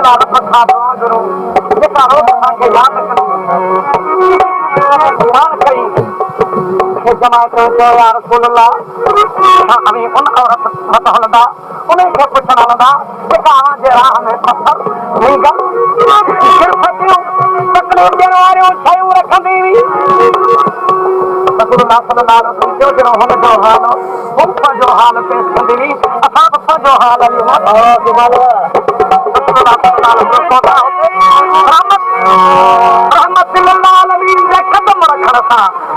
लाल पखा दुआ करो जेका रोज असांखे यादि कई जमात चयो या रसूल अल्लाह हमें उन औरत वटि हलंदा उन्हनि खे पुछण हलंदा जेका अव्हांजे राह में पथर नींगल किरफतियूं तकलीफ़ ॾियण वारियूं शयूं रखंदी हुई रसूलुल्लाह सल्लल्लाहु अलैहि वसल्लम जो जहिड़ो हुनजो हाल जो हाल पेश कंदी हुई असां बि पंहिंजो हाल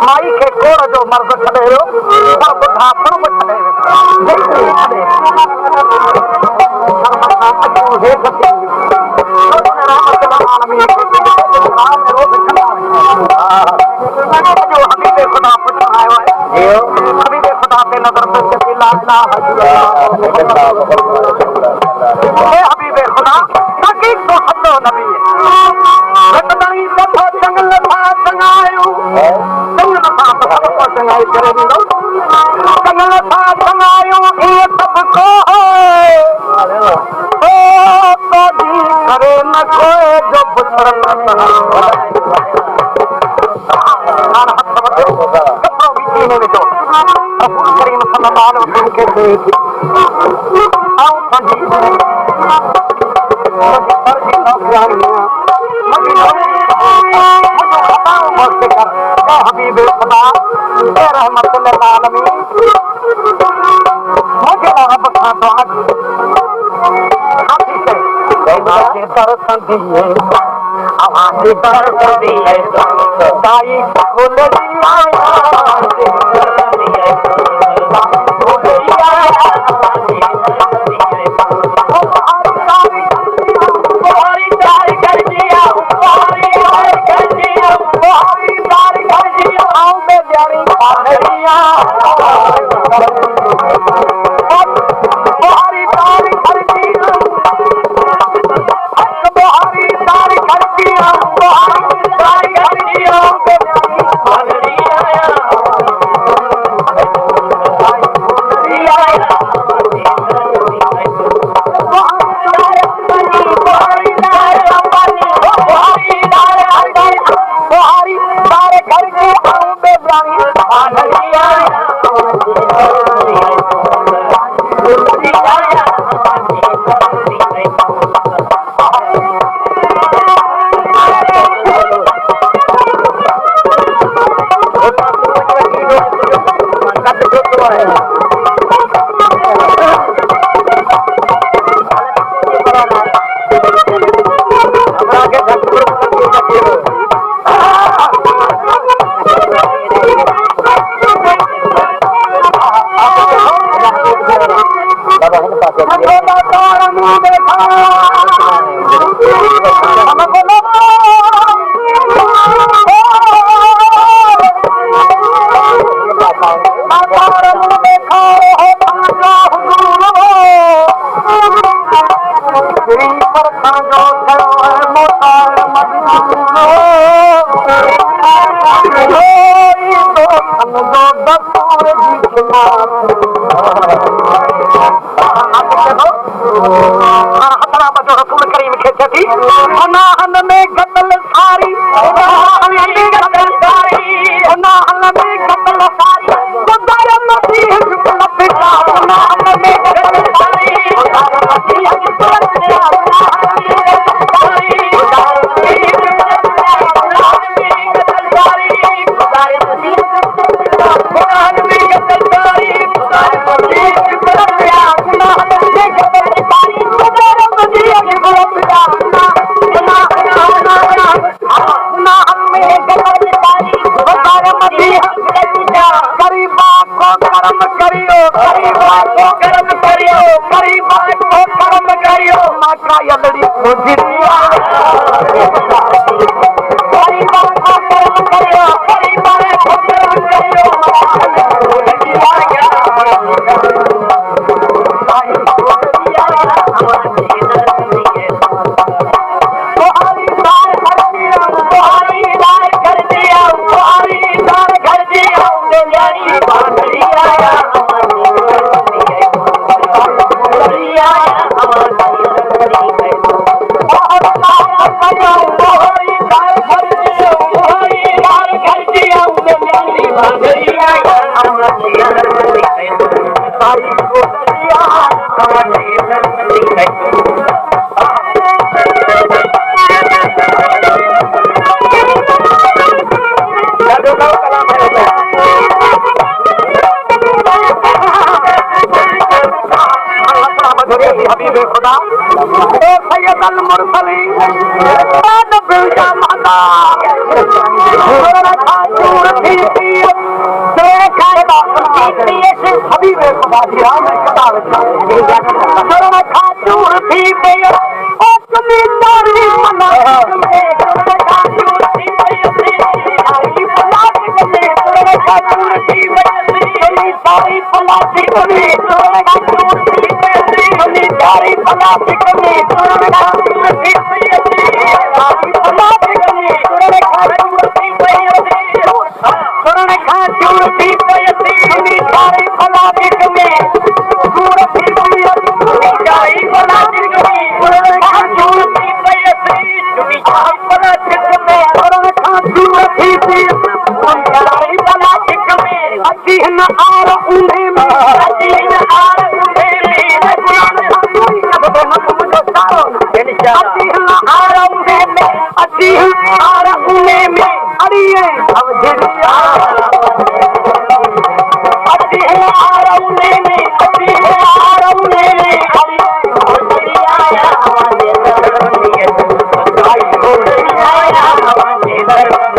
माई खे कोड़ जो मर्द छॾे वियो पर ॿुढापण बि छॾे मदा ओ सैयद अल मुरसलीन नबी जा मदा खातून थी हबीब खुदा जी राम कदा वेठा खातून थी पियो ओ चली तारी मना खातून थी पियो खातून थी सारी फलासी कमी खातून थी सारी फलासी कमी खातून थी सारी फलासी कमी खातून थी सुरण खातून थी सारी फलासी कमी सूरत थी सारी फलासी कमी खातून थी सारी फलासी कमी सुरण खातून थी सारी फलासी कमी अजी न आर उन्हें में अजी न आर उन्हें में कुरान खातून अब तो नमक सारो अजी न आर उन्हें में अजी आर उन्हें में अड़िए अब जिया अजी आर उन्हें में अजी आर उन्हें में अड़िए आया हमारे दरबार आई हो आया हमारे दरबार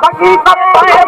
Baki